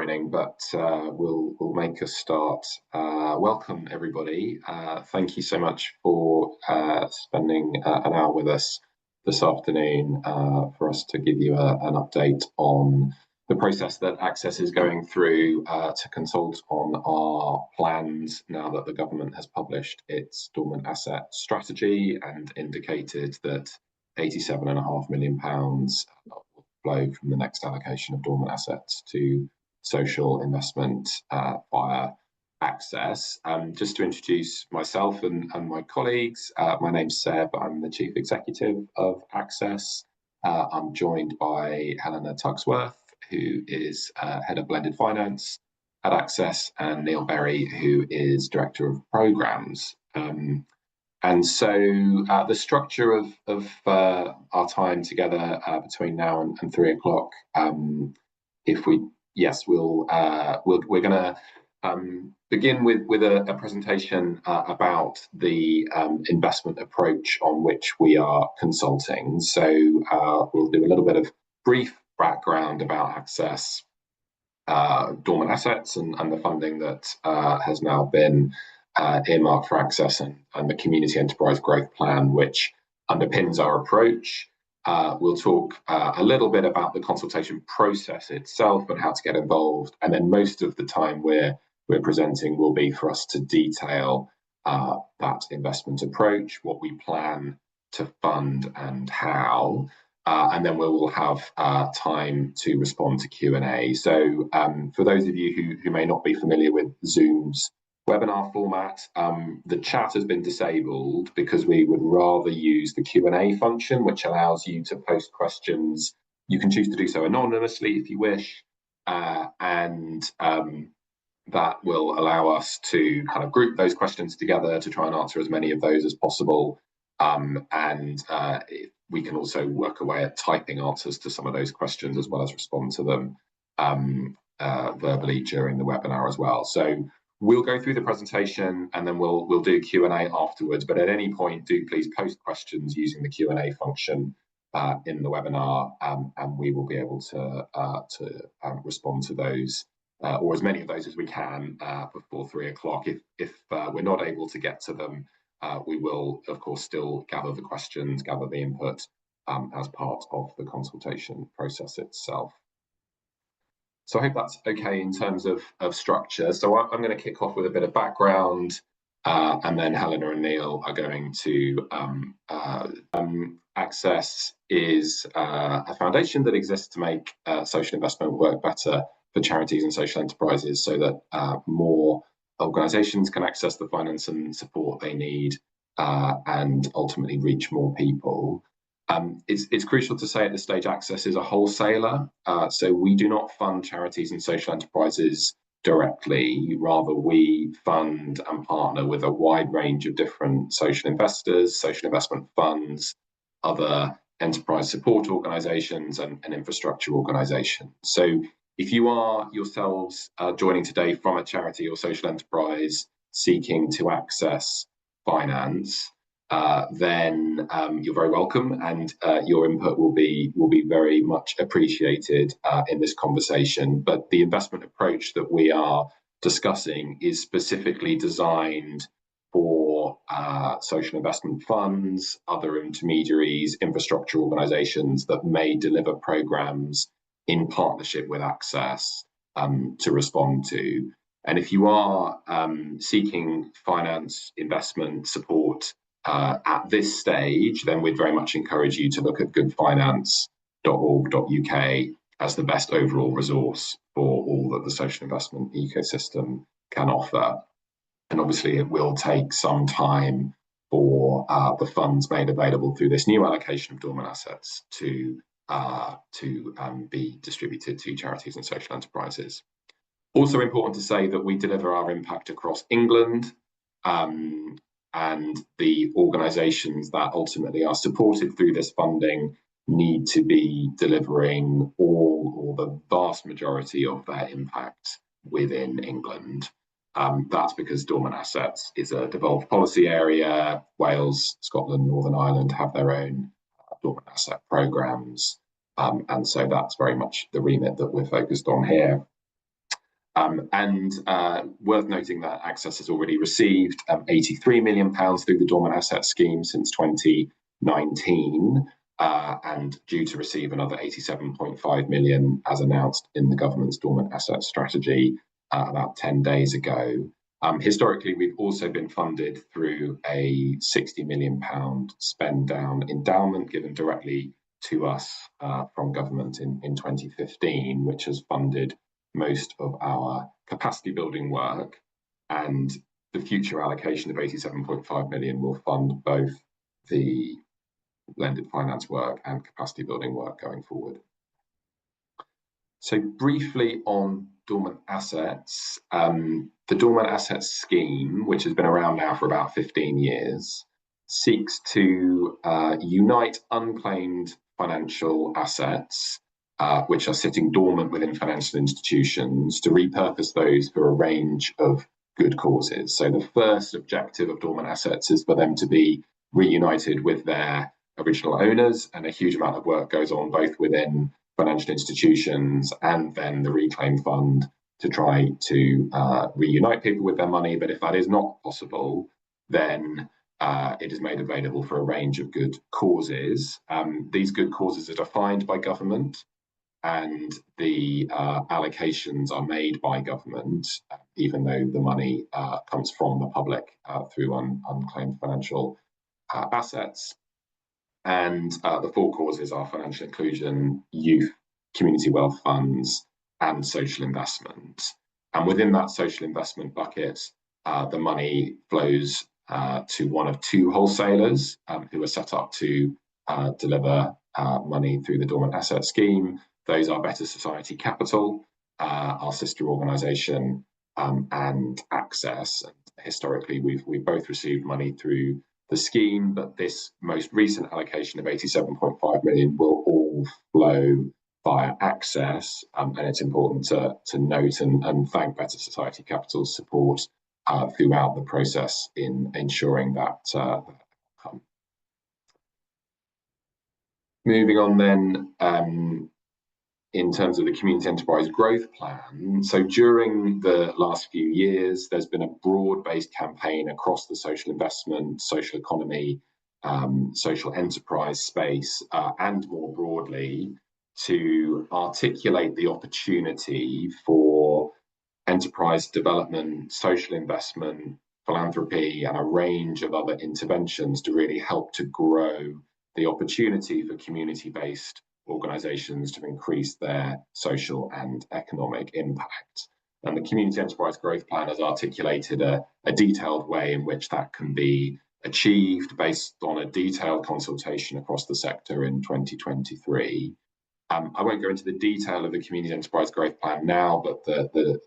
joining, but we'll make a start. Welcome, everybody. Thank you so much for spending an hour with us this afternoon for us to give you an update on the process that Access is going through to consult on our plans now that the government has published its Dormant Assets Strategy and indicated that £87.5 million will flow from the next allocation of dormant assets to social investment via Access. Just to introduce myself and my colleagues, my name's Seb, I'm the Chief Executive of Access. I'm joined by Helena Tugsworth, who is Head of Blended Finance at Access, and Neil Berry, who is Director of Programmes. And so the structure of our time together between now and 3 o'clock, we're going to begin with a presentation about the investment approach on which we are consulting. So we'll do a little bit of brief background about Access, dormant assets, and the funding that has now been earmarked for Access, and the Community Enterprise Growth Plan, which underpins our approach. We'll talk a little bit about the consultation process itself and how to get involved, and then most of the time we're presenting will be for us to detail that investment approach, what we plan to fund and how, and then we will have time to respond to Q&A. So for those of you who may not be familiar with Zoom's webinar format, the chat has been disabled because we would rather use the Q&A function, which allows you to post questions. You can choose to do so anonymously if you wish, and that will allow us to kind of group those questions together to try and answer as many of those as possible. We can also work away at typing answers to some of those questions as well as respond to them verbally during the webinar as well. So we'll go through the presentation and then we'll do Q&A afterwards. But at any point, do please post questions using the Q&A function in the webinar, and we will be able to respond to those, or as many of those as we can before 3 o'clock. If we're not able to get to them, we will, of course, still gather the questions, gather the input as part of the consultation process itself. So I hope that's okay in terms of structure. So I'm going to kick off with a bit of background, and then Helena and Neil are going to Access is a foundation that exists to make social investment work better for charities and social enterprises, so that more organisations can access the finance and support they need and ultimately reach more people. It's crucial to say at this stage Access is a wholesaler, so we do not fund charities and social enterprises directly. Rather, we fund and partner with a wide range of different social investors, social investment funds, other enterprise support organisations, and infrastructure organisations. So if you are yourselves joining today from a charity or social enterprise seeking to access finance, then you're very welcome, and your input will be very much appreciated in this conversation. But the investment approach that we are discussing is specifically designed for social investment funds, other intermediaries, infrastructure organisations that may deliver programmes in partnership with Access to respond to. And if you are seeking finance, investment support at this stage, then we'd very much encourage you to look at goodfinance.org.uk as the best overall resource for all that the social investment ecosystem can offer. And obviously it will take some time for the funds made available through this new allocation of dormant assets to be distributed to charities and social enterprises. Also important to say that we deliver our impact across England, and the organisations that ultimately are supported through this funding need to be delivering all or the vast majority of their impact within England. That's because dormant assets is a devolved policy area. Wales, Scotland, Northern Ireland have their own dormant asset programmes, and so that's very much the remit that we're focused on here. And worth noting that Access has already received £83 million through the Dormant Assets Scheme since 2019, and due to receive another 87.5 million as announced in the government's Dormant Assets Strategy about 10 days ago. Historically, we've also been funded through a £60 million spend down endowment given directly to us from government in 2015, which has funded most of our capacity building work, and the future allocation of 87.5 million will fund both the blended finance work and capacity building work going forward. So briefly on dormant assets, the Dormant Assets Scheme, which has been around now for about 15 years, seeks to unite unclaimed financial assets which are sitting dormant within financial institutions to repurpose those for a range of good causes. So the first objective of dormant assets is for them to be reunited with their original owners, and a huge amount of work goes on both within financial institutions and then the Reclaim Fund to try to reunite people with their money. But if that is not possible, then it is made available for a range of good causes. These good causes are defined by government, and the allocations are made by government, even though the money comes from the public through unclaimed financial assets. And the four causes are financial inclusion, youth, community wealth funds, and social investment. And within that social investment bucket, the money flows to one of two wholesalers who are set up to deliver money through the Dormant Asset Scheme. Those are Better Society Capital, our sister organisation, and Access. And historically, we've both received money through the scheme, but this most recent allocation of 87.5 million will all flow via Access. And it's important to note and thank Better Society Capital's support throughout the process in ensuring that outcome. Moving on then, in terms of the Community Enterprise Growth Plan. So during the last few years, there's been a broad-based campaign across the social investment, social economy, social enterprise space, and more broadly, to articulate the opportunity for enterprise development, social investment, philanthropy, and a range of other interventions to really help to grow the opportunity for community-based organisations to increase their social and economic impact. And the Community Enterprise Growth Plan has articulated a detailed way in which that can be achieved based on a detailed consultation across the sector in 2023. I won't go into the detail of the Community Enterprise Growth Plan now, but the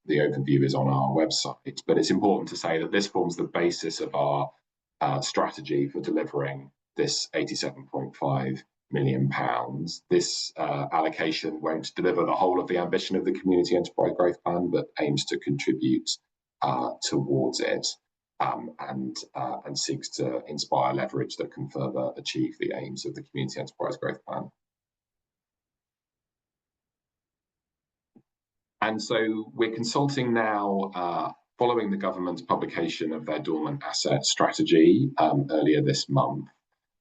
overview is on our website. But it's important to say that this forms the basis of our strategy for delivering this £87.5 million. This allocation won't deliver the whole of the ambition of the Community Enterprise Growth Plan, but aims to contribute towards it and seeks to inspire leverage that can further achieve the aims of the Community Enterprise Growth Plan. And so we're consulting now following the government's publication of their Dormant Assets Strategy earlier this month.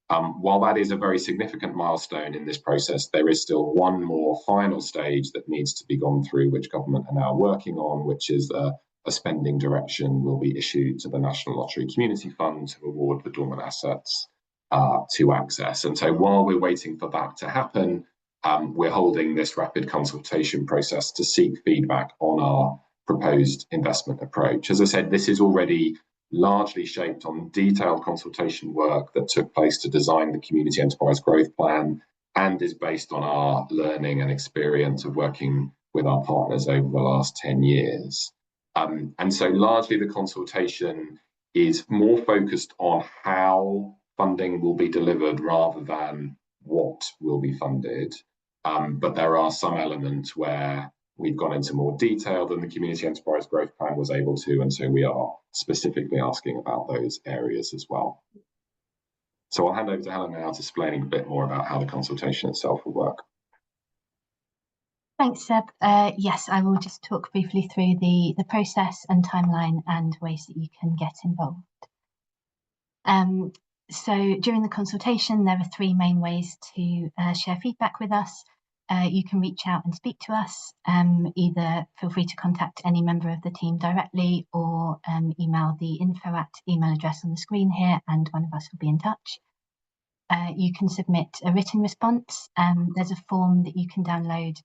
While that is a very significant milestone in this process, there is still one more final stage that needs to be gone through, which government are now working on, which is a spending direction will be issued to the National Lottery Community Fund to award the dormant assets to Access. And so while we're waiting for that to happen, we're holding this rapid consultation process to seek feedback on our proposed investment approach. As I said, this is already largely shaped on detailed consultation work that took place to design the Community Enterprise Growth Plan and is based on our learning and experience of working with our partners over the last 10 years. And so largely the consultation is more focused on how funding will be delivered rather than what will be funded. But there are some elements where we've gone into more detail than the Community Enterprise Growth Plan was able to, and so we are specifically asking about those areas as well. So I'll hand over to Helen now to explaining a bit more about how the consultation itself will work. Thanks, Seb. Yes, I will just talk briefly through the process and timeline and ways that you can get involved. So during the consultation, there are three main ways to share feedback with us. You can reach out and speak to us. Either feel free to contact any member of the team directly or email the info@ email address on the screen here, and one of us will be in touch. You can submit a written response. There's a form that you can download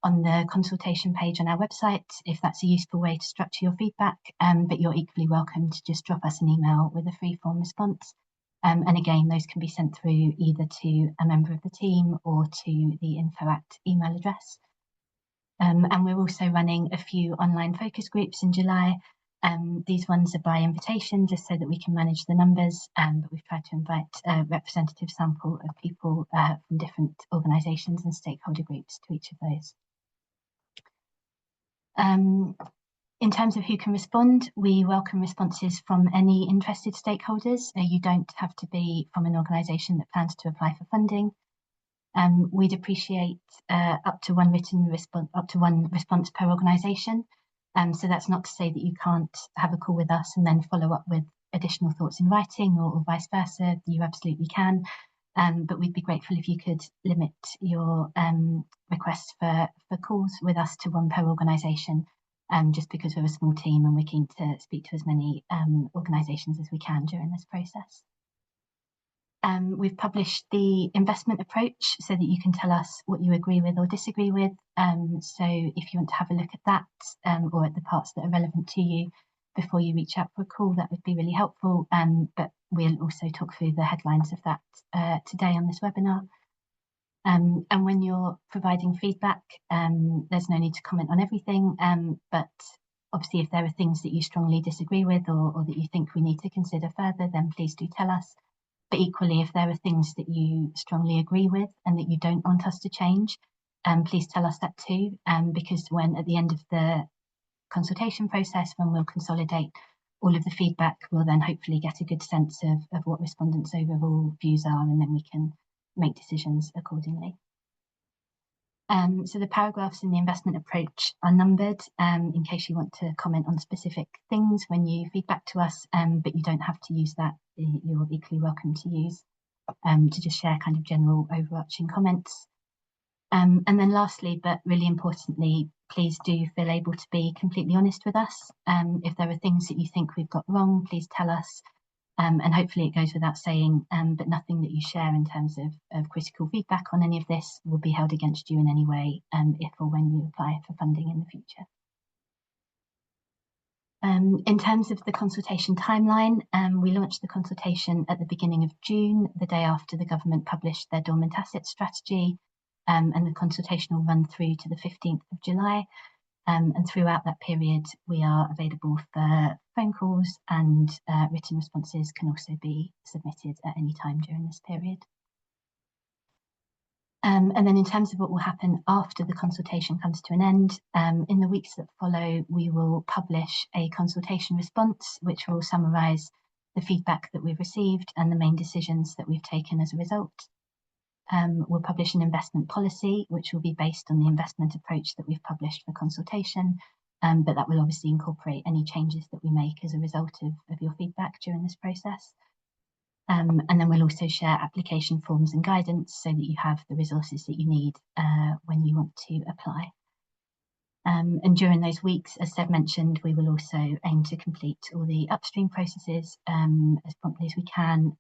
on the consultation page on our website if that's a useful way to structure your feedback, but you're equally welcome to just drop us an email with a free form response. And again, those can be sent through either to a member of the team or to the info@ email address. And we're also running a few online focus groups in July. These ones are by invitation, just so that we can manage the numbers, but we've tried to invite a representative sample of people from different organisations and stakeholder groups to each of those. In terms of who can respond, we welcome responses from any interested stakeholders. You don't have to be from an organisation that plans to apply for funding. We'd appreciate up to one response per organisation. So that's not to say that you can't have a call with us and then follow up with additional thoughts in writing, or vice versa. You absolutely can. But we'd be grateful if you could limit your requests for calls with us to one per organisation, just because we're a small team and we're keen to speak to as many organisations as we can during this process. We've published the investment approach so that you can tell us what you agree with or disagree with. So if you want to have a look at that, or at the parts that are relevant to you before you reach out for a call, that would be really helpful. But we'll also talk through the headlines of that today on this webinar. And when you're providing feedback, there's no need to comment on everything, but obviously if there are things that you strongly disagree with or that you think we need to consider further, then please do tell us. But equally, if there are things that you strongly agree with and that you don't want us to change, please tell us that too, because when at the end of the consultation process, when we'll consolidate all of the feedback, we'll then hopefully get a good sense of what respondents' overall views are, and then we can make decisions accordingly. So the paragraphs in the investment approach are numbered in case you want to comment on specific things when you feedback to us, but you don't have to use that. You're equally welcome to use to just share kind of general overarching comments. And then lastly, but really importantly, please do feel able to be completely honest with us. If there are things that you think we've got wrong, please tell us. And hopefully it goes without saying, but nothing that you share in terms of critical feedback on any of this will be held against you in any way, if or when you apply for funding in the future. In terms of the consultation timeline, we launched the consultation at the beginning of June, the day after the government published their Dormant Assets Strategy, and the consultation will run through to the 15th of July. And throughout that period, we are available for phone calls, and written responses can also be submitted at any time during this period. And then in terms of what will happen after the consultation comes to an end, in the weeks that follow, we will publish a consultation response, which will summarise the feedback that we've received and the main decisions that we've taken as a result. We'll publish an investment policy, which will be based on the investment approach that we've published for consultation, but that will obviously incorporate any changes that we make as a result of your feedback during this process. And then we'll also share application forms and guidance so that you have the resources that you need when you want to apply. And during those weeks, as Seb mentioned, we will also aim to complete all the upstream processes as promptly as we can.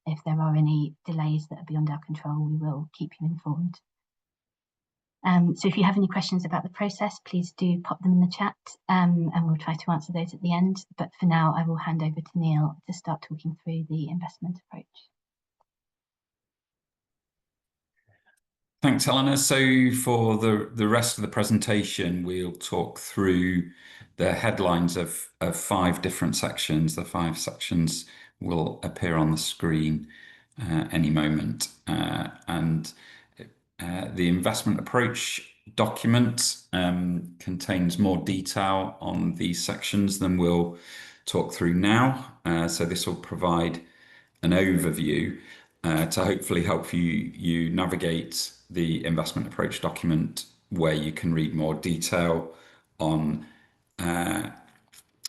If there are any delays that are beyond our control, we will keep you informed. So if you have any questions about the process, please do pop them in the chat, and we'll try to answer those at the end. But for now, I will hand over to Neil to start talking through the investment approach. Thanks, Helena. So for the rest of the presentation, we'll talk through the headlines of 5 different sections. The 5 sections will appear on the screen any moment. And the investment approach document contains more detail on these sections than we'll talk through now. So this will provide an overview to hopefully help you navigate the investment approach document where you can read more detail on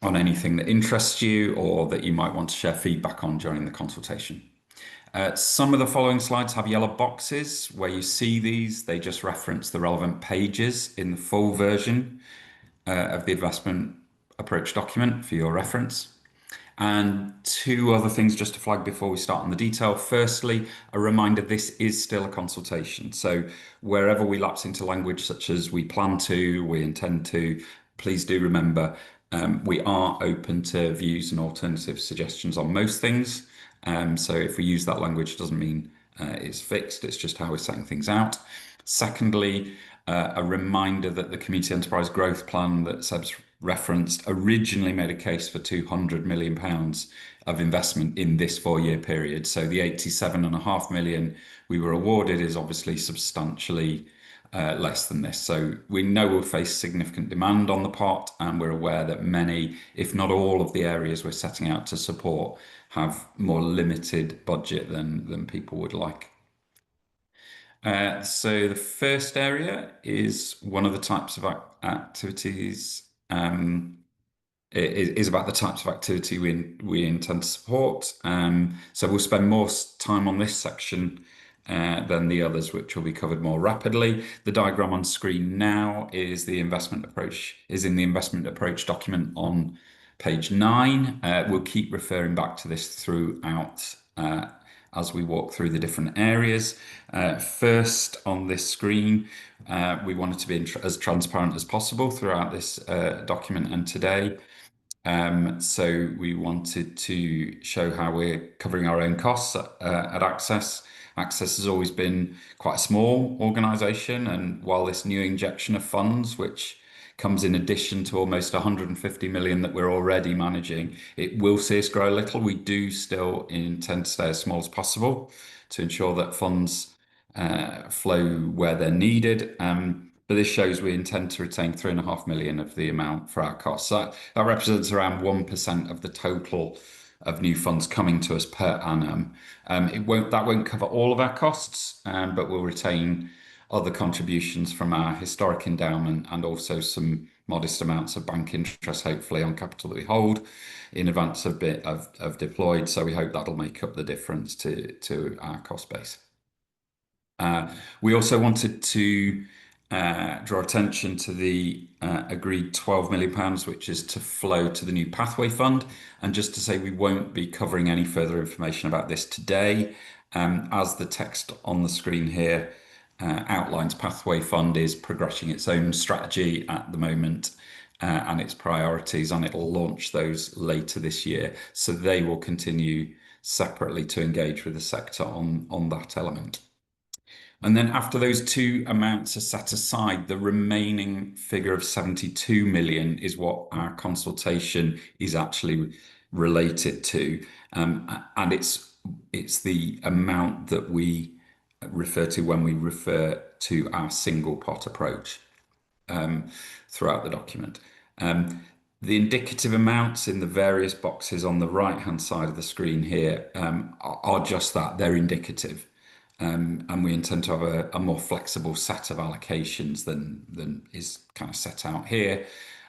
anything that interests you or that you might want to share feedback on during the consultation. Some of the following slides have yellow boxes. Where you see these, they just reference the relevant pages in the full version of the investment approach document for your reference. And two other things just to flag before we start on the detail. Firstly, a reminder, this is still a consultation. So wherever we lapse into language such as we plan to, we intend to, please do remember we are open to views and alternative suggestions on most things. So if we use that language, it doesn't mean it's fixed, it's just how we're setting things out. Secondly, a reminder that the Community Enterprise Growth Plan that Seb's referenced originally made a case for £200 million of investment in this 4-year period. So the 87.5 million we were awarded is obviously substantially less than this. So we know we'll face significant demand on the pot, and we're aware that many, if not all of the areas we're setting out to support have more limited budget than people would like. So the first area is one of the types of activities is about the types of activity we intend to support. So we'll spend more time on this section than the others, which will be covered more rapidly. The diagram on screen now is in the investment approach document on page 9. We'll keep referring back to this throughout as we walk through the different areas. First on this screen, we wanted to be as transparent as possible throughout this document and today. So we wanted to show how we're covering our own costs at Access. Access has always been quite a small organisation, and while this new injection of funds, which comes in addition to almost 150 million that we're already managing, it will see us grow a little. We do still intend to stay as small as possible to ensure that funds flow where they're needed. But this shows we intend to retain 3.5 million of the amount for our costs. So that represents around 1% of the total of new funds coming to us per annum. That won't cover all of our costs, but we'll retain other contributions from our historic endowment and also some modest amounts of bank interest, hopefully, on capital that we hold in advance of deployed. So we hope that'll make up the difference to our cost base. We also wanted to draw attention to the agreed £12 million, which is to flow to the new Pathway Fund. And just to say, we won't be covering any further information about this today. As the text on the screen here outlines, Pathway Fund is progressing its own strategy at the moment and its priorities, and it'll launch those later this year. So they will continue separately to engage with the sector on that element. And then after those two amounts are set aside, the remaining figure of 72 million is what our consultation is actually related to. And it's the amount that we refer to when we refer to our single pot approach throughout the document. The indicative amounts in the various boxes on the right-hand side of the screen here are just that, they're indicative. And we intend to have a more flexible set of allocations than is kind of set out here,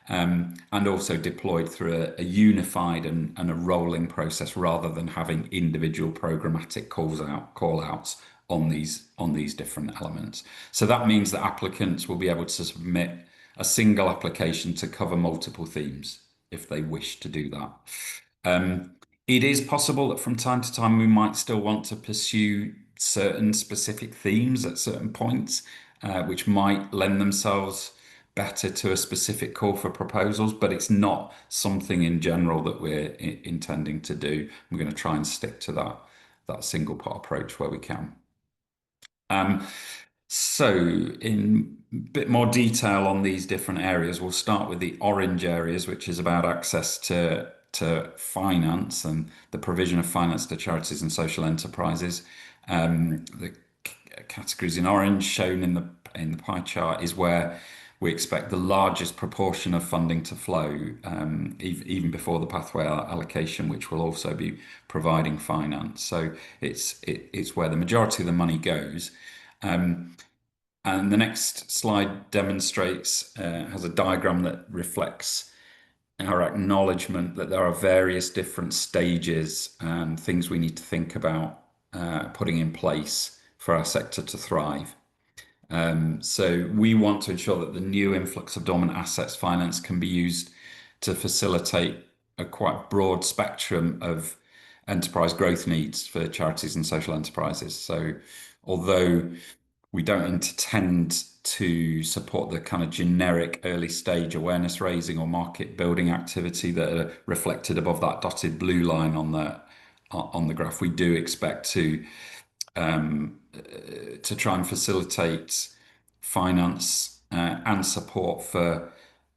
and also deployed through a unified and a rolling process rather than having individual programmatic call-outs on these different elements. So that means that applicants will be able to submit a single application to cover multiple themes if they wish to do that. It is possible that from time to time we might still want to pursue certain specific themes at certain points, which might lend themselves better to a specific call for proposals, but it's not something in general that we're intending to do. We're going to try and stick to that single pot approach where we can. So in a bit more detail on these different areas, we'll start with the orange areas, which is about access to finance and the provision of finance to charities and social enterprises. The categories in orange shown in the pie chart is where we expect the largest proportion of funding to flow, even before the pathway allocation, which will also be providing finance. So it's where the majority of the money goes. And the next slide demonstrates, has a diagram that reflects our acknowledgement that there are various different stages and things we need to think about putting in place for our sector to thrive. So we want to ensure that the new influx of dormant assets finance can be used to facilitate a quite broad spectrum of enterprise growth needs for charities and social enterprises. So although we don't intend to support the kind of generic early stage awareness raising or market building activity that are reflected above that dotted blue line on the graph, we do expect to try and facilitate finance and support for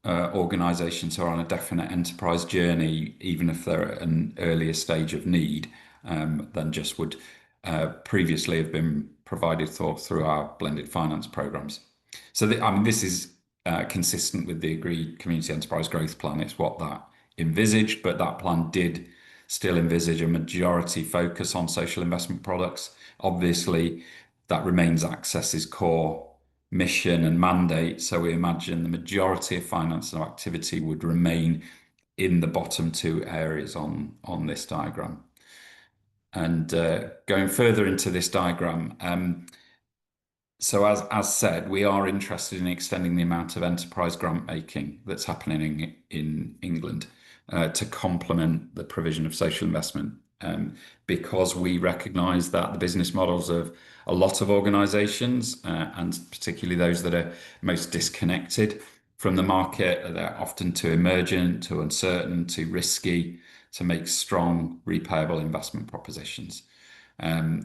organisations who are on a definite enterprise journey, even if they're at an earlier stage of need than just would previously have been provided through our blended finance programs. So I mean, this is consistent with the agreed community enterprise growth plan. It's what that envisaged, but that plan did still envisage a majority focus on social investment products. Obviously, that remains Access's core mission and mandate. So we imagine the majority of finance and activity would remain in the bottom two areas on this diagram. And going further into this diagram, so as said, we are interested in extending the amount of enterprise grant making that's happening in England to complement the provision of social investment, because we recognise that the business models of a lot of organisations, and particularly those that are most disconnected from the market, they're often too emergent, too uncertain, too risky to make strong repayable investment propositions.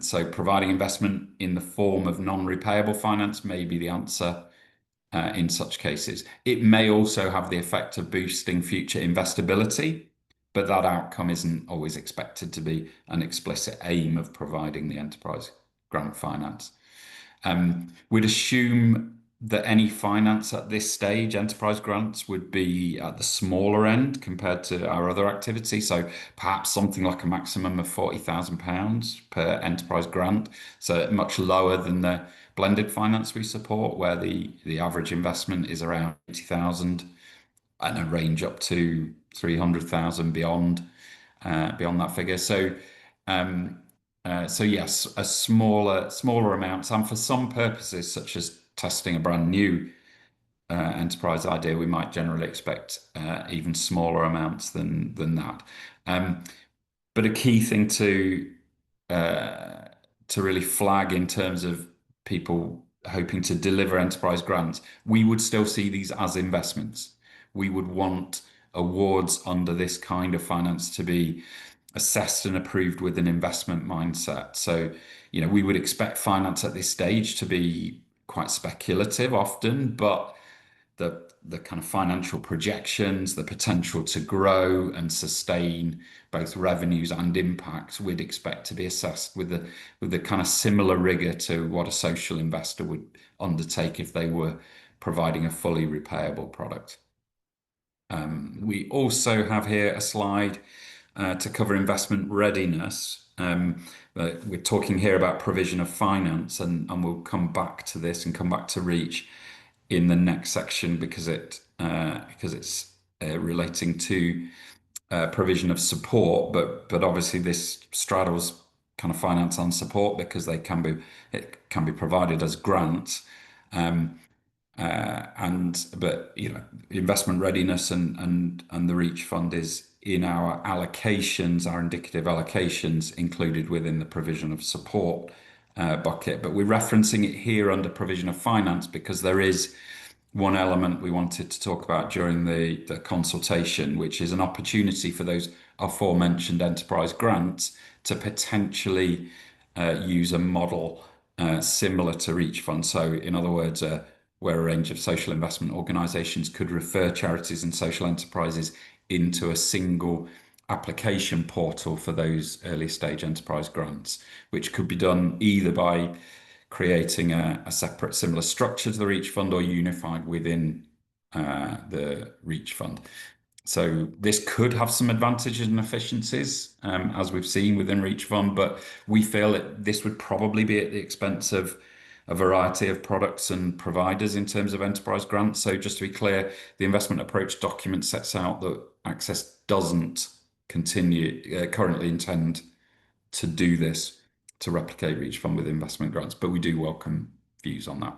So providing investment in the form of non-repayable finance may be the answer in such cases. It may also have the effect of boosting future investability, but that outcome isn't always expected to be an explicit aim of providing the enterprise grant finance. We'd assume that any finance at this stage, enterprise grants, would be at the smaller end compared to our other activity. So perhaps something like a maximum of £40,000 per enterprise grant. So much lower than the blended finance we support, where the average investment is around 80,000 and a range up to 300,000 beyond that figure. So yes, a smaller amounts, and for some purposes, such as testing a brand new enterprise idea, we might generally expect even smaller amounts than that. But a key thing to really flag in terms of people hoping to deliver enterprise grants, we would still see these as investments. We would want awards under this kind of finance to be assessed and approved with an investment mindset. So, we would expect finance at this stage to be quite speculative often, but the kind of financial projections, the potential to grow and sustain both revenues and impacts, we'd expect to be assessed with the kind of similar rigor to what a social investor would undertake if they were providing a fully repayable product. We also have here a slide to cover investment readiness. We're talking here about provision of finance, and we'll come back to this and come back to REACH in the next section because it's relating to provision of support, but obviously this straddles kind of finance and support because it can be provided as grants. But investment readiness and the REACH fund is in our allocations, our indicative allocations included within the provision of support bucket. But we're referencing it here under provision of finance because there is one element we wanted to talk about during the consultation, which is an opportunity for those aforementioned enterprise grants to potentially use a model similar to REACH fund. So in other words, where a range of social investment organisations could refer charities and social enterprises into a single application portal for those early stage enterprise grants, which could be done either by creating a separate similar structure to the REACH fund or unified within the REACH fund. So this could have some advantages and efficiencies, as we've seen within REACH fund, but we feel that this would probably be at the expense of a variety of products and providers in terms of enterprise grants. So just to be clear, the investment approach document sets out that Access doesn't currently intend to do this, to replicate Reach Fund with investment grants, but we do welcome views on that.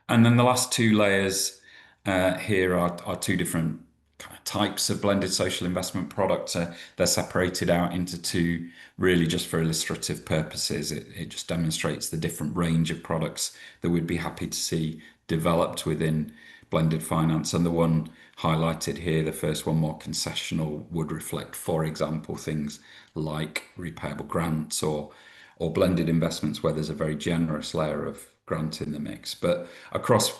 And then the last two layers here are two different kind of types of blended social investment products. They're separated out into two, really just for illustrative purposes. It just demonstrates the different range of products that we'd be happy to see developed within blended finance. And the one highlighted here, the first one, more concessional, would reflect, for example, things like repayable grants or blended investments where there's a very generous layer of grant in the mix. But across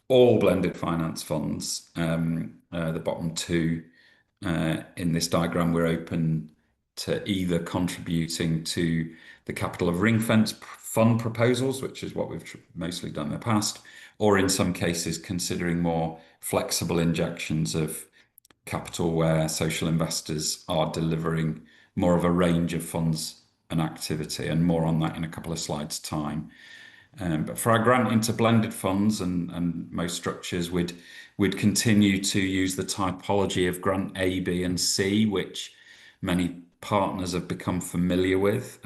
all blended finance funds, the bottom two in this diagram, we're open to either contributing to the capital of ring-fence fund proposals, which is what we've mostly done in the past, or in some cases considering more flexible injections of capital where social investors are delivering more of a range of funds and activity, and more on that in a couple of slides' time. But for our grant into blended funds and most structures, we'd continue to use the typology of grant A, B, and C, which many partners have become familiar with.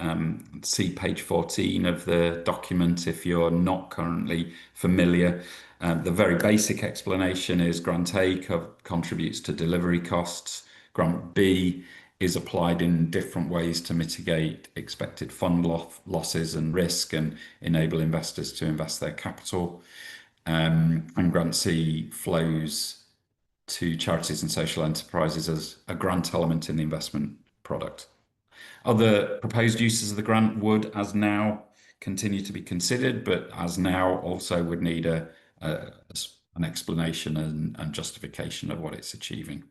See page 14 of the document if you're not currently familiar. The very basic explanation is grant A contributes to delivery costs. Grant B is applied in different ways to mitigate expected fund losses and risk and enable investors to invest their capital. And grant C flows to charities and social enterprises as a grant element in the investment product. Other proposed uses of the grant would, as now, continue to be considered, but as now also would need an explanation and justification of what it's achieving.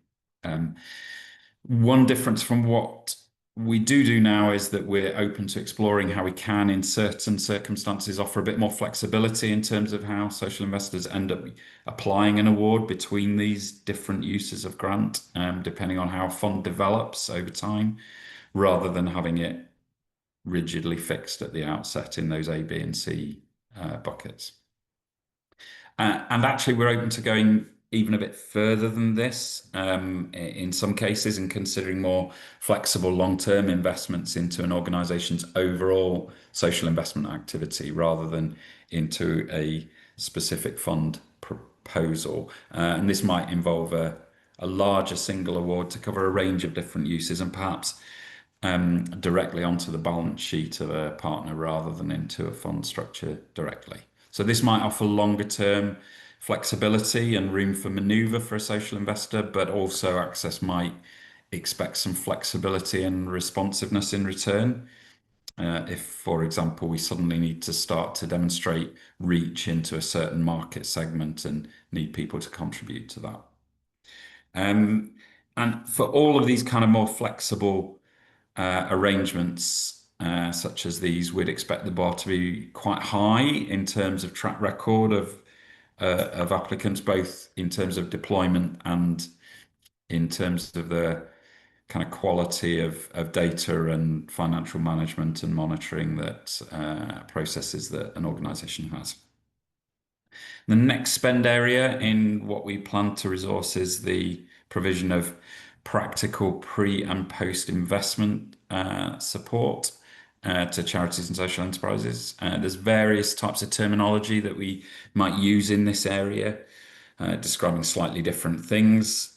One difference from what we do now is that we're open to exploring how we can, in certain circumstances, offer a bit more flexibility in terms of how social investors end up applying an award between these different uses of grant, depending on how a fund develops over time, rather than having it rigidly fixed at the outset in those A, B, and C buckets. And actually, we're open to going even a bit further than this in some cases, and considering more flexible long-term investments into an organization's overall social investment activity rather than into a specific fund proposal. And this might involve a larger single award to cover a range of different uses, and perhaps directly onto the balance sheet of a partner rather than into a fund structure directly. So this might offer longer term flexibility and room for maneuver for a social investor, but also Access might expect some flexibility and responsiveness in return. If, for example, we suddenly need to start to demonstrate reach into a certain market segment and need people to contribute to that. And for all of these kind of more flexible arrangements, such as these, we'd expect the bar to be quite high in terms of track record of applicants, both in terms of deployment and in terms of the kind of quality of data and financial management and monitoring that processes that an organization has. The next spend area in what we plan to resource is the provision of practical pre and post investment support to charities and social enterprises. There's various types of terminology that we might use in this area, describing slightly different things.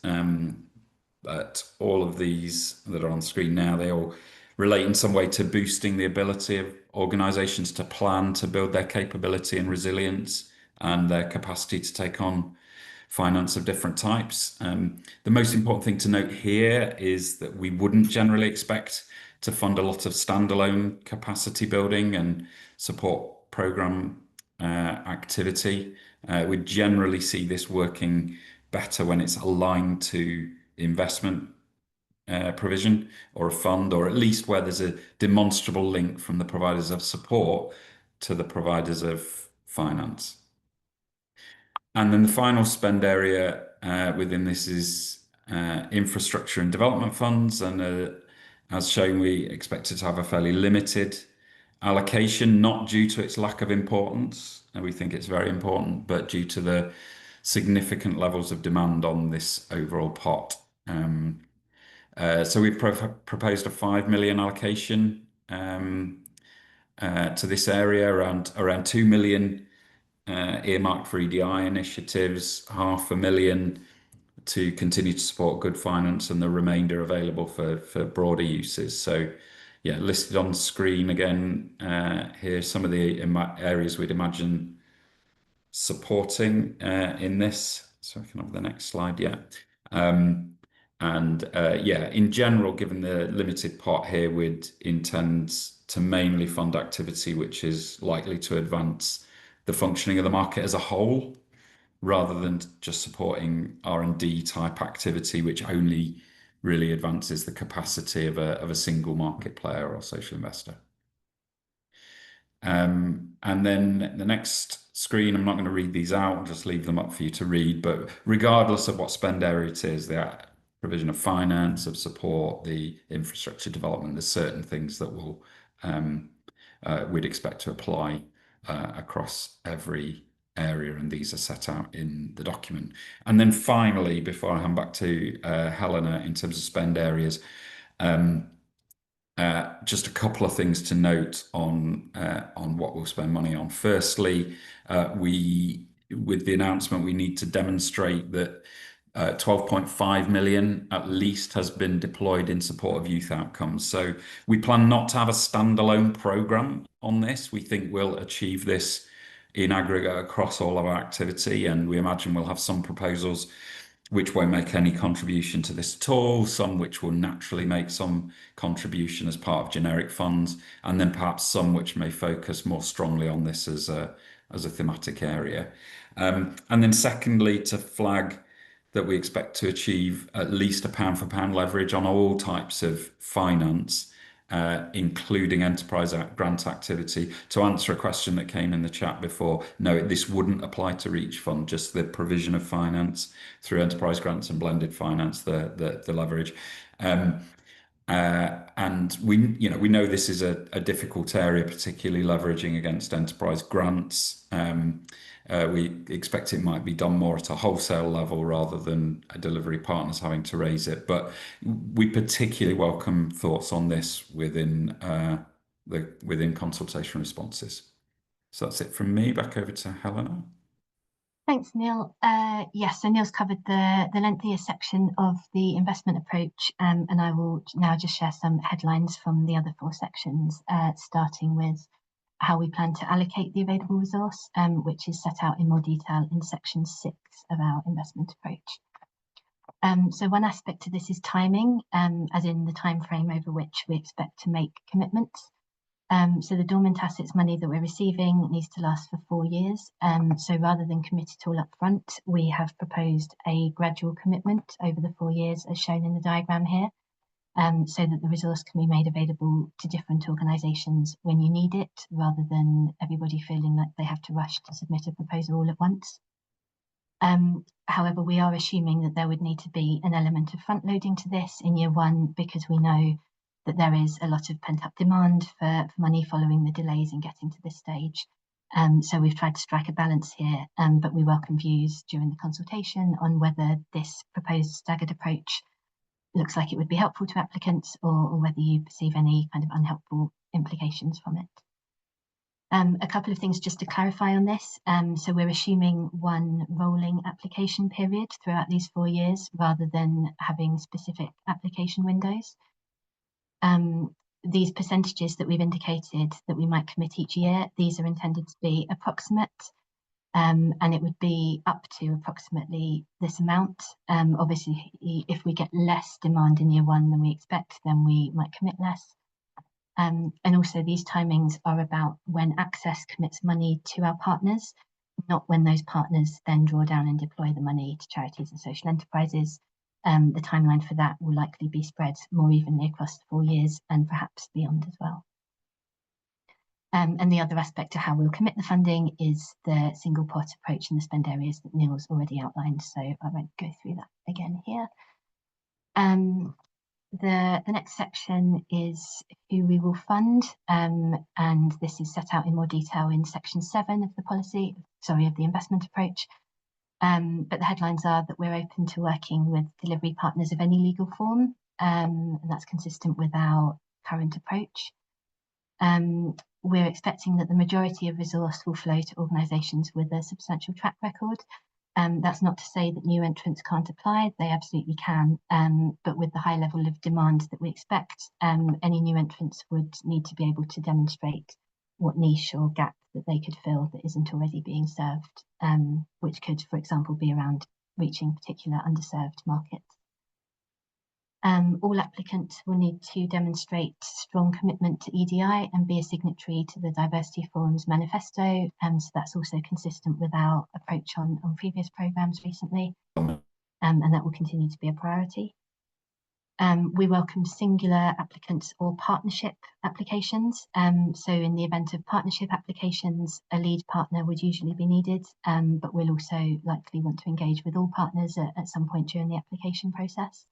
But all of these that are on screen now, they all relate in some way to boosting the ability of organizations to plan, to build their capability and resilience and their capacity to take on finance of different types. The most important thing to note here is that we wouldn't generally expect to fund a lot of standalone capacity building and support program activity. We generally see this working better when it's aligned to investment provision or a fund, or at least where there's a demonstrable link from the providers of support to the providers of finance. And then the final spend area within this is infrastructure and development funds. And as shown, we expect it to have a fairly limited allocation, not due to its lack of importance, and we think it's very important, but due to the significant levels of demand on this overall pot. So we've proposed a 5 million allocation to this area, around 2 million earmarked for EDI initiatives, 500,000 to continue to support good finance, and the remainder available for broader uses. So yeah, listed on screen again, here's some of the areas we'd imagine supporting in this. So I can have the next slide, yeah. Yeah, in general, given the limited pot here, we'd intend to mainly fund activity which is likely to advance the functioning of the market as a whole, rather than just supporting R&D type activity, which only really advances the capacity of a single market player or social investor. And then the next screen, I'm not going to read these out, I'll just leave them up for you to read, but regardless of what spend area it is, the provision of finance, of support, the infrastructure development, there's certain things that will we'd expect to apply across every area, and these are set out in the document. And then finally, before I hand back to Helena, in terms of spend areas, just a couple of things to note on what we'll spend money on. Firstly, with the announcement, we need to demonstrate that 12.5 million at least has been deployed in support of youth outcomes. So we plan not to have a standalone program on this. We think we'll achieve this in aggregate across all of our activity, and we imagine we'll have some proposals which won't make any contribution to this at all, some which will naturally make some contribution as part of generic funds, and then perhaps some which may focus more strongly on this as a thematic area. And then secondly, to flag that we expect to achieve at least a pound for pound leverage on all types of finance, including enterprise grant activity. To answer a question that came in the chat before, no, this wouldn't apply to Reach Fund, just the provision of finance through enterprise grants and blended finance, the leverage. And we know this is a difficult area, particularly leveraging against enterprise grants. We expect it might be done more at a wholesale level rather than a delivery partners having to raise it. But we particularly welcome thoughts on this within consultation responses. So that's it from me. Back over to Helena. Thanks, Neil. Yes, so Neil's covered the lengthier section of the investment approach, and I will now just share some headlines from the other 4 sections, starting with how we plan to allocate the available resource, which is set out in more detail in section 6 of our investment approach. So one aspect to this is timing, as in the time frame over which we expect to make commitments. So the dormant assets money that we're receiving needs to last for 4 years. So rather than commit it all up front, we have proposed a gradual commitment over the 4 years, as shown in the diagram here, so that the resource can be made available to different organisations when you need it, rather than everybody feeling like they have to rush to submit a proposal all at once. However, we are assuming that there would need to be an element of front loading to this in year 1, because we know that there is a lot of pent-up demand for money following the delays in getting to this stage. So we've tried to strike a balance here, but we welcome views during the consultation on whether this proposed staggered approach looks like it would be helpful to applicants, or whether you perceive any kind of unhelpful implications from it. A couple of things just to clarify on this. So we're assuming one rolling application period throughout these 4 years, rather than having specific application windows. These percentages that we've indicated that we might commit each year, these are intended to be approximate, and it would be up to approximately this amount. Obviously, if we get less demand in year 1 than we expect, then we might commit less. And also these timings are about when Access commits money to our partners, not when those partners then draw down and deploy the money to charities and social enterprises. The timeline for that will likely be spread more evenly across the 4 years, and perhaps beyond as well. And the other aspect to how we'll commit the funding is the single pot approach and the spend areas that Neil's already outlined, so I won't go through that again here. The next section is who we will fund, and this is set out in more detail in section 7 of the investment approach. But the headlines are that we're open to working with delivery partners of any legal form, and that's consistent with our current approach. We're expecting that the majority of resource will flow to organisations with a substantial track record. That's not to say that new entrants can't apply, they absolutely can, but with the high level of demand that we expect, any new entrants would need to be able to demonstrate what niche or gap that they could fill that isn't already being served, which could, for example, be around reaching particular underserved markets. All applicants will need to demonstrate strong commitment to EDI and be a signatory to the Diversity Forum's manifesto, so that's also consistent with our approach on previous programmes recently, and that will continue to be a priority. We welcome singular applicants or partnership applications, so in the event of partnership applications, a lead partner would usually be needed, but we'll also likely want to engage with all partners at some point during the application process.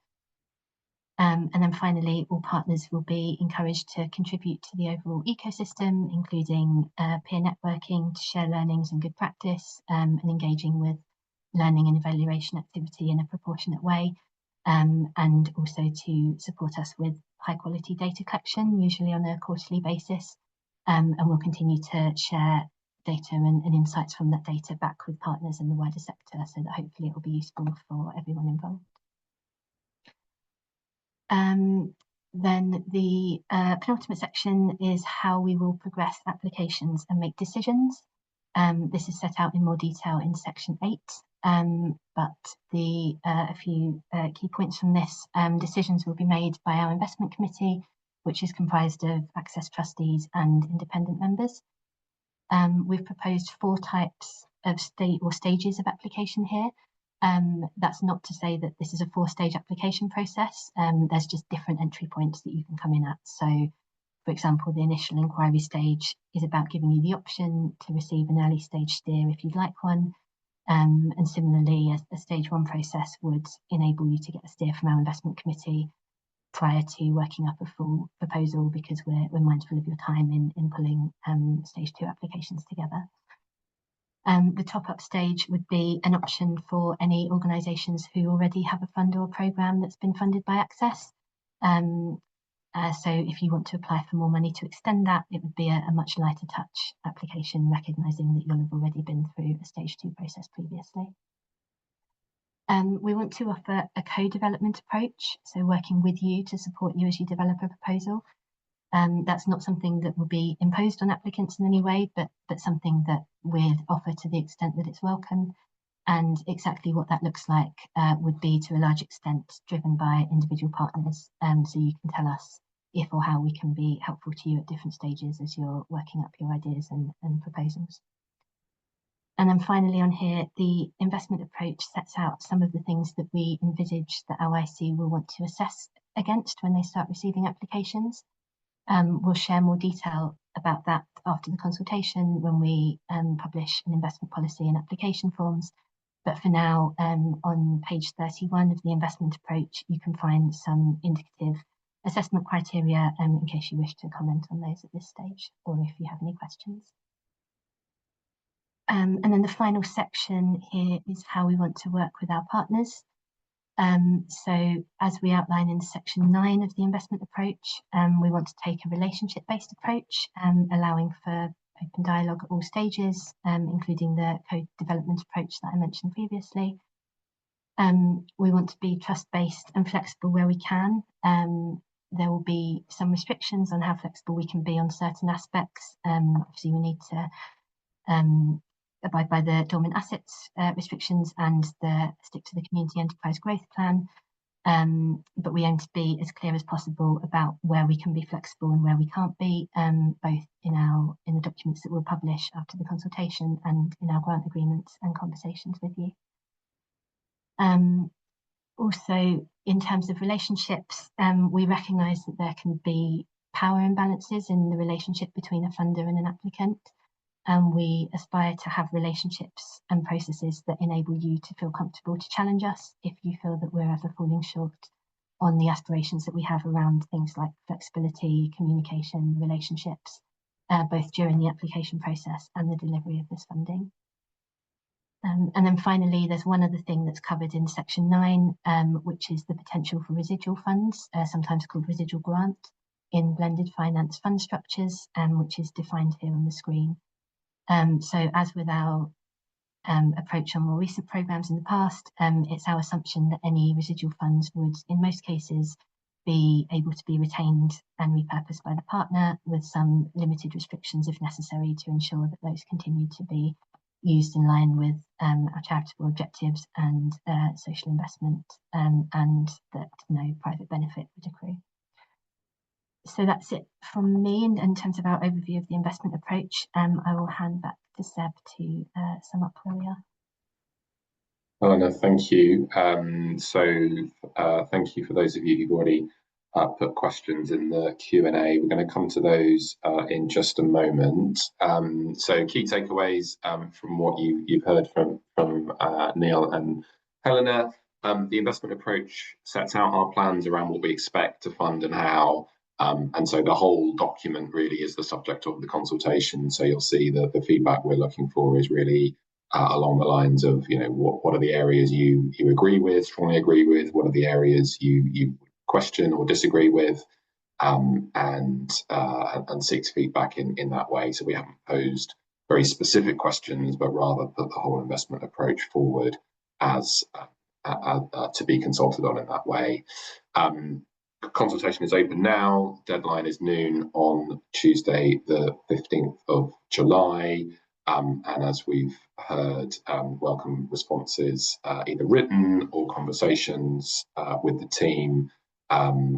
And then finally, all partners will be encouraged to contribute to the overall ecosystem, including peer networking to share learnings and good practice, and engaging with learning and evaluation activity in a proportionate way, and also to support us with high quality data collection, usually on a quarterly basis. And we'll continue to share data and insights from that data back with partners in the wider sector, so that hopefully it will be useful for everyone involved. Then the penultimate section is how we will progress applications and make decisions. This is set out in more detail in section 8, but a few key points from this. Decisions will be made by our investment committee, which is comprised of access trustees and independent members. We've proposed 4 types of stages of application here. That's not to say that this is a 4-stage application process. There's just different entry points that you can come in at. So, for example, the initial inquiry stage is about giving you the option to receive an early stage steer if you'd like one. And similarly, a stage 1 process would enable you to get a steer from our investment committee prior to working up a full proposal, because we're mindful of your time in pulling stage 2 applications together. The top-up stage would be an option for any organisations who already have a fund or a programme that's been funded by Access. So if you want to apply for more money to extend that, it would be a much lighter touch application, recognising that you'll have already been through a stage 2 process previously. We want to offer a co-development approach, so working with you to support you as you develop a proposal. That's not something that will be imposed on applicants in any way, but something that we'll offer to the extent that it's welcome. And exactly what that looks like would be to a large extent driven by individual partners. So you can tell us if or how we can be helpful to you at different stages as you're working up your ideas and proposals. And then finally on here, the investment approach sets out some of the things that we envisage that our IC will want to assess against when they start receiving applications. We'll share more detail about that after the consultation when we publish an investment policy and application forms. But for now, on page 31 of the investment approach, you can find some indicative assessment criteria in case you wish to comment on those at this stage, or if you have any questions. And then the final section here is how we want to work with our partners. So as we outline in section 9 of the investment approach, we want to take a relationship-based approach, allowing for open dialogue at all stages, including the co-development approach that I mentioned previously. We want to be trust-based and flexible where we can. There will be some restrictions on how flexible we can be on certain aspects. Obviously, we need to abide by the Dormant Assets restrictions and stick to the Community Enterprise Growth Plan. But we aim to be as clear as possible about where we can be flexible and where we can't be, both in the documents that we'll publish after the consultation and in our grant agreements and conversations with you. Also, in terms of relationships, we recognise that there can be power imbalances in the relationship between a funder and an applicant. And we aspire to have relationships and processes that enable you to feel comfortable to challenge us if you feel that we're ever falling short on the aspirations that we have around things like flexibility, communication, relationships, both during the application process and the delivery of this funding. And then finally, there's one other thing that's covered in section 9, which is the potential for residual funds, sometimes called residual grant, in blended finance fund structures, which is defined here on the screen. So as with our approach on more recent programmes in the past, it's our assumption that any residual funds would, in most cases, be able to be retained and repurposed by the partner, with some limited restrictions if necessary to ensure that those continue to be used in line with our charitable objectives and social investment, and that no private benefit would accrue. So that's it from me in terms of our overview of the investment approach. I will hand back to Seb to sum up where we are. Helena, thank you. Thank you for those of you who've already put questions in the Q&A. We're going to come to those in just a moment. So key takeaways from what you've heard from Neil and Helena. The investment approach sets out our plans around what we expect to fund and how. And so the whole document really is the subject of the consultation. So you'll see that the feedback we're looking for is really along the lines of, what are the areas you agree with, strongly agree with, what are the areas you question or disagree with, and seeks feedback in that way. So we haven't posed very specific questions, but rather put the whole investment approach forward as to be consulted on in that way. Consultation is open now. Deadline is noon on Tuesday, the 15th of July. And as we've heard, welcome responses, either written or conversations with the team.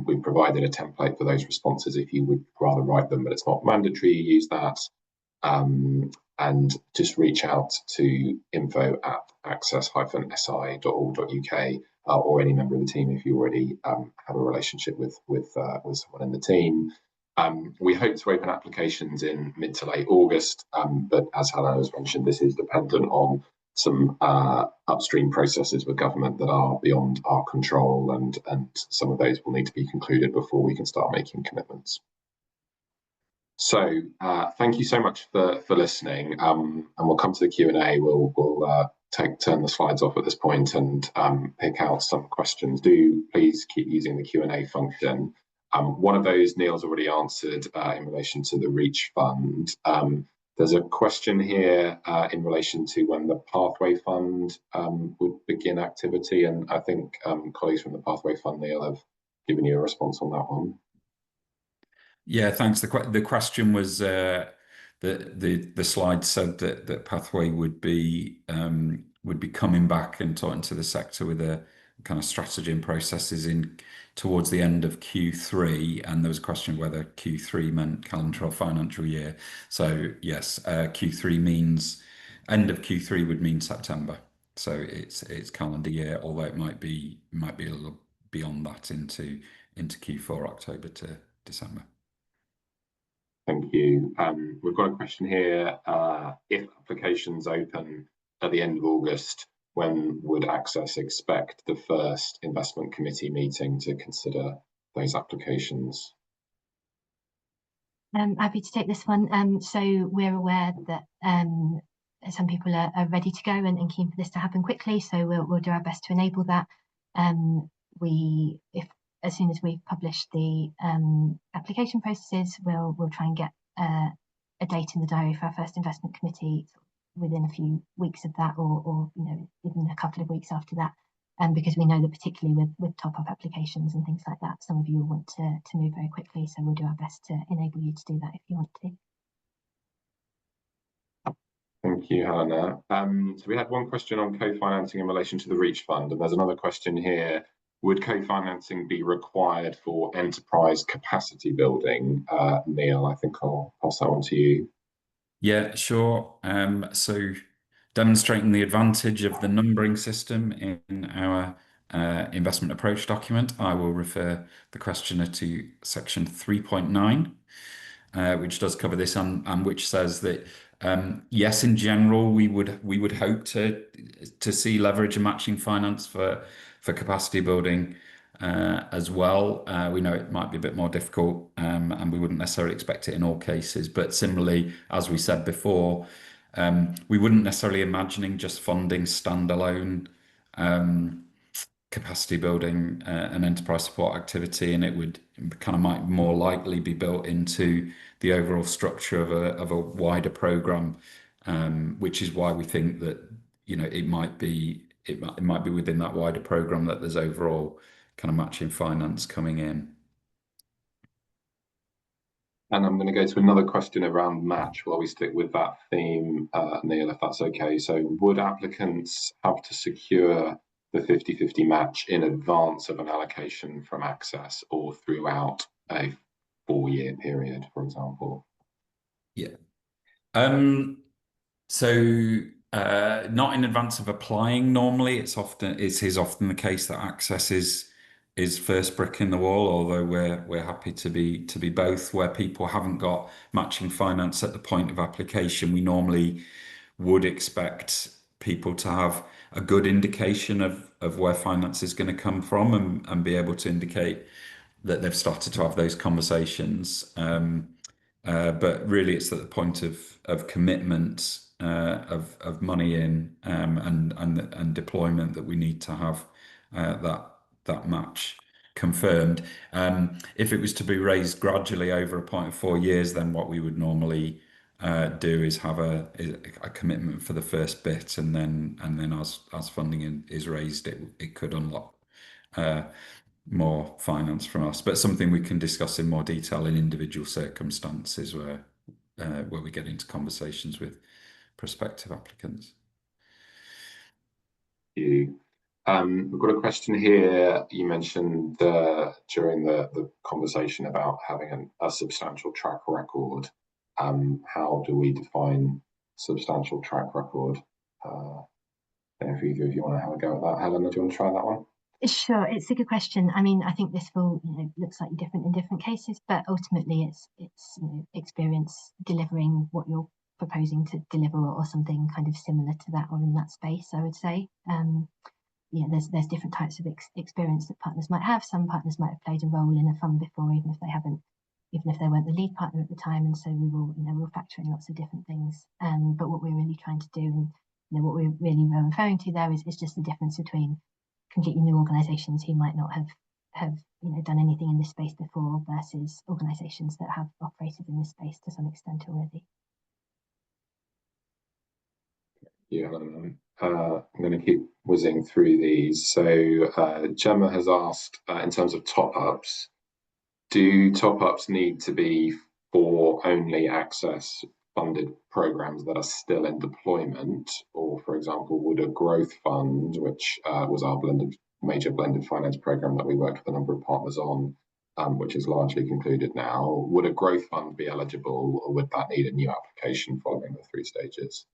We've provided a template for those responses if you would rather write them, but it's not mandatory you use that. And just reach out to info@access-si.org.uk or any member of the team if you already have a relationship with someone in the team. We hope to open applications in mid to late August, but as Helena has mentioned, this is dependent on some upstream processes with government that are beyond our control, and some of those will need to be concluded before we can start making commitments. So thank you so much for listening, and we'll come to the Q&A. We'll turn the slides off at this point and pick out some questions. Do please keep using the Q&A function. One of those Neil's already answered in relation to the REACH fund. There's a question here in relation to when the Pathway Fund would begin activity, and I think colleagues from the Pathway Fund, Neil, have given you a response on that one. Yeah, thanks. The question was the slide said that Pathway would be coming back and talking to the sector with a kind of strategy and processes towards the end of Q3, and there was a question whether Q3 meant calendar or financial year. So yes, Q3 means end of Q3 would mean September. So it's calendar year, although it might be a little beyond that into Q4, October to December. Thank you. We've got a question here. If applications open at the end of August, when would Access expect the first investment committee meeting to consider those applications? I'm happy to take this one. So we're aware that some people are ready to go and keen for this to happen quickly. So we'll do our best to enable that. As soon as we've published the application processes, we'll try and get a date in the diary for our first investment committee within a few weeks of that, or even a couple of weeks after that, because we know that particularly with top-up applications and things like that, some of you will want to move very quickly. So we'll do our best to enable you to do that if you want to. Thank you, Helena. So we had one question on co-financing in relation to the REACH fund, and there's another question here. Would co-financing be required for enterprise capacity building? Neil, I think I'll pass that on to you. Yeah, sure. So demonstrating the advantage of the numbering system in our investment approach document, I will refer the questioner to section 3.9, which does cover this, and which says that yes, in general, we would hope to see leverage and matching finance for capacity building. as well. We know it might be a bit more difficult, and we wouldn't necessarily expect it in all cases. But similarly, as we said before, we wouldn't necessarily imagining just funding standalone capacity building and enterprise support activity, and it would kind of might more likely be built into the overall structure of a wider program, which is why we think that it might be within that wider program that there's overall kind of matching finance coming in. And I'm going to go to another question around match while we stick with that theme, Neil, if that's okay. So would applicants have to secure the 50-50 match in advance of an allocation from Access or throughout a 4-year period, for example? Yeah. So not in advance of applying normally. It is often the case that Access is first brick in the wall, although we're happy to be both. Where people haven't got matching finance at the point of application, we normally would expect people to have a good indication of where finance is going to come from and be able to indicate that they've started to have those conversations. But really, it's at the point of commitment of money in and deployment that we need to have that match confirmed. If it was to be raised gradually over a point of 4 years, then what we would normally do is have a commitment for the first bit, and then as funding is raised, it could unlock more finance from us, but something we can discuss in more detail in individual circumstances where we get into conversations with prospective applicants. Thank you. We've got a question here. You mentioned during the conversation about having a substantial track record. How do we define substantial track record? If either of you want to have a go at that. Helena, do you want to try that one? Sure, it's a good question. I mean, I think this will look slightly different in different cases, but ultimately it's experience delivering what you're proposing to deliver, or something kind of similar to that, or in that space, I would say. There's different types of experience that partners might have. Some partners might have played a role in a fund before, even if they weren't the lead partner at the time, and so we'll factor in lots of different things. But what we're really trying to do, and what we're really referring to there is just the difference between completely new organisations who might not have done anything in this space before versus organisations that have operated in this space to some extent already. Yeah, I'm going to keep whizzing through these. So Gemma has asked, in terms of top-ups, do top-ups need to be for only Access funded programs that are still in deployment, or for example, would a growth fund, which was our major blended finance program that we worked with a number of partners on, which is largely concluded now, would a growth fund be eligible, or would that need a new application following the 3 stages?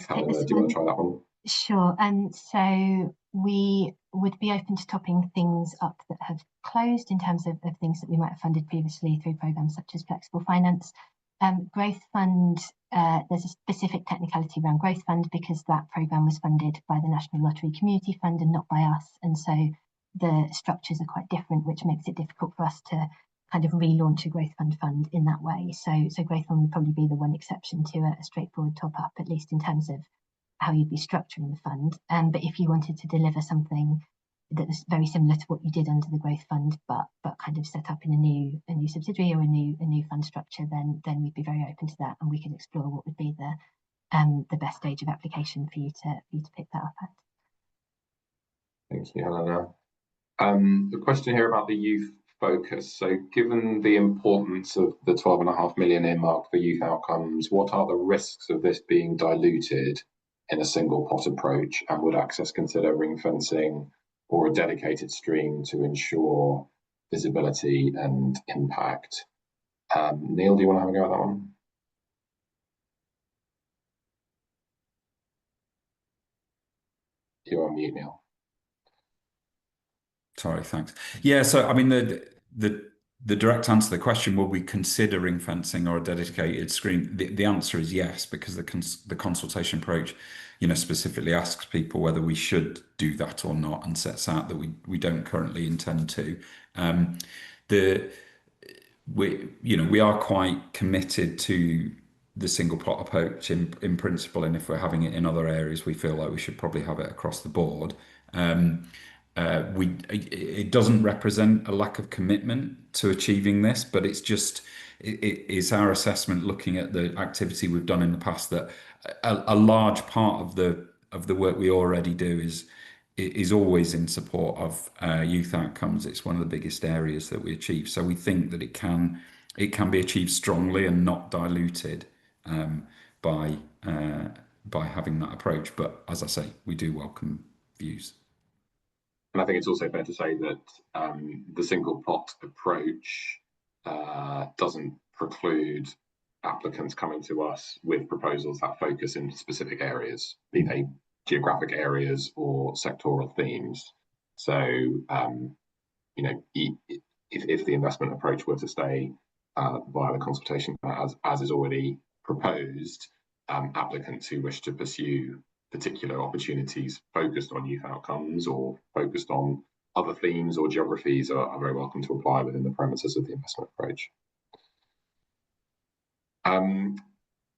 Helena, do you want to try that one? Sure. So we would be open to topping things up that have closed in terms of things that we might have funded previously through programs such as flexible finance. Growth fund, there's a specific technicality around growth fund because that program was funded by the National Lottery Community Fund and not by us, and so the structures are quite different, which makes it difficult for us to kind of relaunch a growth fund in that way. So growth fund would probably be the one exception to a straightforward top up, at least in terms of how you'd be structuring the fund. But if you wanted to deliver something that was very similar to what you did under the growth fund, but kind of set up in a new subsidiary or a new fund structure, then we'd be very open to that, and we could explore what would be the best stage of application for you to pick that up at. Thank you, Helena. The question here about the youth focus. So given the importance of the 12.5 million earmark for youth outcomes, what are the risks of this being diluted in a single pot approach, and would Access consider ring fencing or a dedicated stream to ensure visibility and impact? Neil, do you want to have a go at that one? You're on mute, Neil. Sorry, thanks. Yeah, so I mean the the direct answer to the question, will we consider ring fencing or a dedicated screen? The answer is yes, because the consultation approach, specifically asks people whether we should do that or not, and sets out that we don't currently intend to. We are quite committed to the single pot approach in principle, and if we're having it in other areas, we feel like we should probably have it across the board. It doesn't represent a lack of commitment to achieving this, but it's our assessment, looking at the activity we've done in the past, that a large part of the work we already do is always in support of youth outcomes. It's one of the biggest areas that we achieve. So we think that it can be achieved strongly and not diluted by having that approach. But as I say, we do welcome views. And I think it's also fair to say that the single pot approach doesn't preclude applicants coming to us with proposals that focus in specific areas, be they geographic areas or sectoral themes. So, if the investment approach were to stay via the consultation as is already proposed, applicants who wish to pursue particular opportunities focused on youth outcomes or focused on other themes or geographies are very welcome to apply within the premises of the investment approach.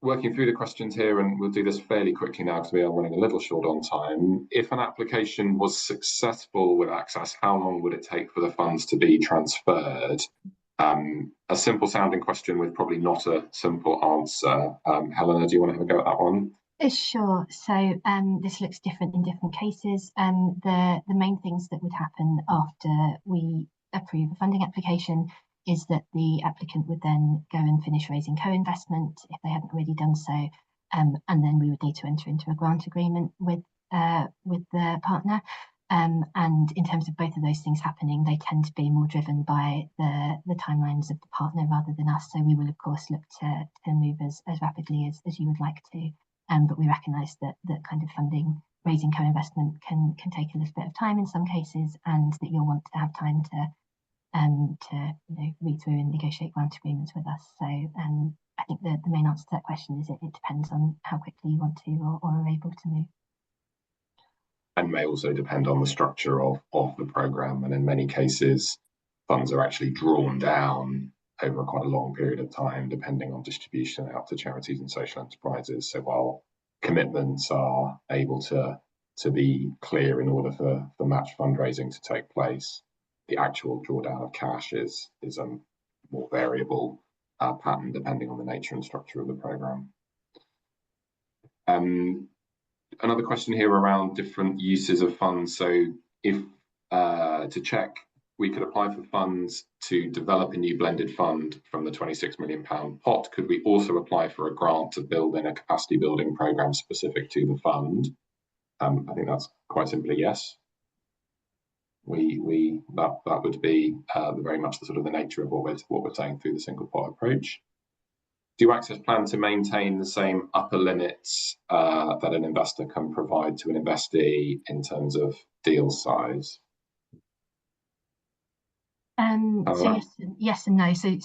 Working through the questions here, and we'll do this fairly quickly now because we are running a little short on time. If an application was successful with Access, how long would it take for the funds to be transferred? A simple sounding question with probably not a simple answer. Helena, do you want to have a go at that one? Sure. So this looks different in different cases. The main things that would happen after we approve a funding application is that the applicant would then go and finish raising co-investment if they hadn't already done so, and then we would need to enter into a grant agreement with the partner. And in terms of both of those things happening, they tend to be more driven by the timelines of the partner rather than us. So we will of course look to move as rapidly as you would like to. But we recognise that kind of funding, raising co-investment can take a little bit of time in some cases, and that you'll want to have time to read through and negotiate grant agreements with us. So I think the main answer to that question is it depends on how quickly you want to or are able to move. And may also depend on the structure of the programme, and in many cases funds are actually drawn down over quite a long period of time, depending on distribution out to charities and social enterprises. So while commitments are able to be clear in order for match fundraising to take place, the actual drawdown of cash is a more variable pattern depending on the nature and structure of the programme. Another question here around different uses of funds. So if to check, we could apply for funds to develop a new blended fund from the £26 million pot. Could we also apply for a grant to build in a capacity building programme specific to the fund? I think that's quite simply yes. That would be very much the sort of the nature of what we're saying through the single pot approach. Do Access plan to maintain the same upper limits that an investor can provide to an investee in terms of deal size? So yes and no. So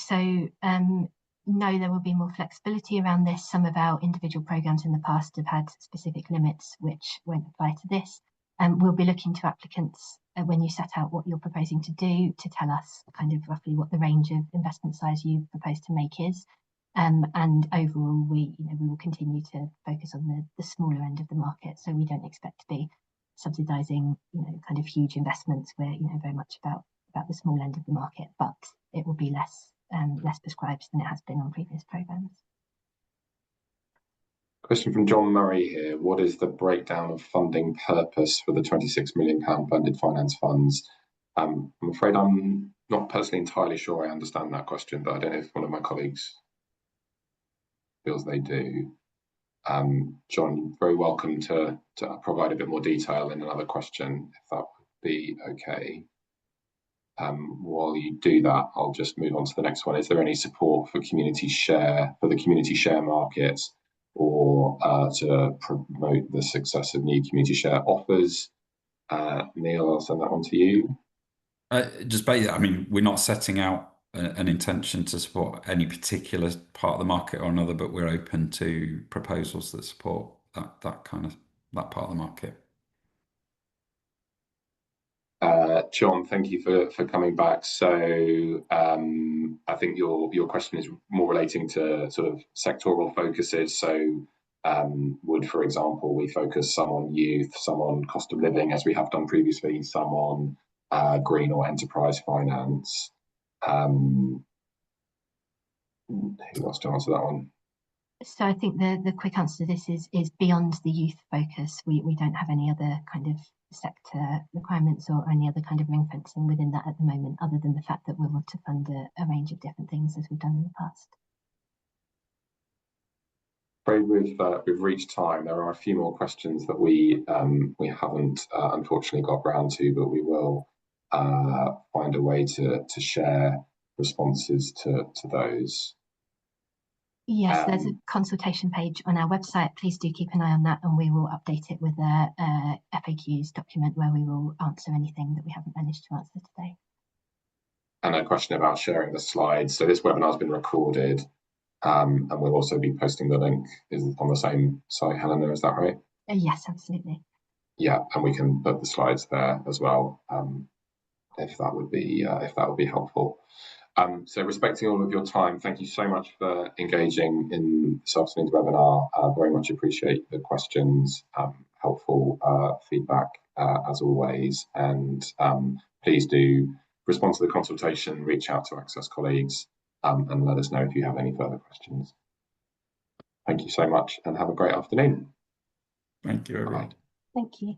no, there will be more flexibility around this. Some of our individual programmes in the past have had specific limits which won't apply to this. We'll be looking to applicants when you set out what you're proposing to do to tell us kind of roughly what the range of investment size you propose to make is. And overall, we will continue to focus on the smaller end of the market. So we don't expect to be subsidising kind of huge investments. We're very much about the small end of the market, but it will be less prescribed than it has been on previous programmes. Question from John Murray here. What is the breakdown of funding purpose for the £26 million blended finance funds? I'm afraid I'm not personally entirely sure I understand that question, but I don't know if one of my colleagues feels they do. John, very welcome to provide a bit more detail in another question, if that would be okay. While you do that, I'll just move on to the next one. Is there any support for the community share market, or to promote the success of new community share offers? Neil, I'll send that one to you. We're not setting out an intention to support any particular part of the market or another, but we're open to proposals that support that part of the market. John, thank you for coming back. So I think your question is more relating to sort of sectoral focuses. So would, for example, we focus some on youth, some on cost of living, as we have done previously, some on green or enterprise finance. Who wants to answer that one? So I think the quick answer to this is beyond the youth focus. We don't have any other kind of sector requirements or any other kind of ring fencing within that at the moment, other than the fact that we want to fund a range of different things as we've done in the past. Afraid we've reached time. There are a few more questions that we haven't unfortunately got round to, but we will find a way to share responses to those. Yes, there's a consultation page on our website. Please do keep an eye on that, and we will update it with a FAQs document where we will answer anything that we haven't managed to answer today. And a question about sharing the slides. So this webinar has been recorded, and we'll also be posting the link on the same site. Helena, is that right? Yes, absolutely. Yeah, and we can put the slides there as well, if that would be helpful. So respecting all of your time, thank you so much for engaging in this afternoon's webinar. Very much appreciate the questions, helpful feedback as always, and please do respond to the consultation, reach out to Access colleagues, and let us know if you have any further questions. Thank you so much and have a great afternoon. Thank you, everyone. Thank you.